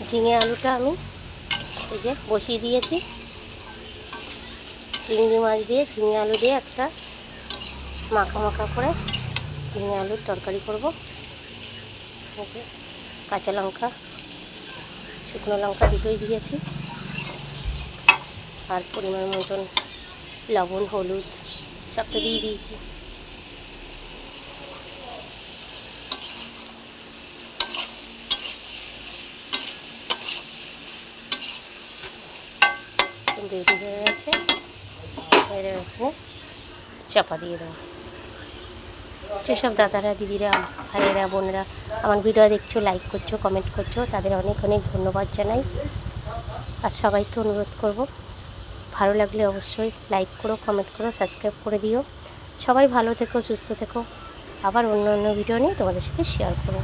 ঝিঙে আলুটা আমি এই যে বসিয়ে দিয়েছি। চিংড়ি মাছ দিয়ে ঝিঙে আলু দিয়ে একটা মাখা মাখা করে ঝিঙে আলুর তরকারি করব। কাঁচা লঙ্কা শুকনো লঙ্কা দুটোই দিয়েছি, আর পরিমাণ মতন লবণ হলুদ সবটা দিয়ে দিয়েছি। রেডি হয়ে গেছে, এর এখানে চাপা দিয়ে দেবো। যেসব দাদারা দিদিরা ভাইয়েরা বোনেরা আমার ভিডিও দেখছো, লাইক করছো, কমেন্ট করছো, তাদের অনেক অনেক ধন্যবাদ জানাই। আর সবাইকে অনুরোধ করব, ভালো লাগলে অবশ্যই লাইক করো, কমেন্ট করো, সাবস্ক্রাইব করে দিও। সবাই ভালো থেকো, সুস্থ থেকো। আবার অন্য অন্য ভিডিও নিয়ে তোমাদের সাথে শেয়ার করবো।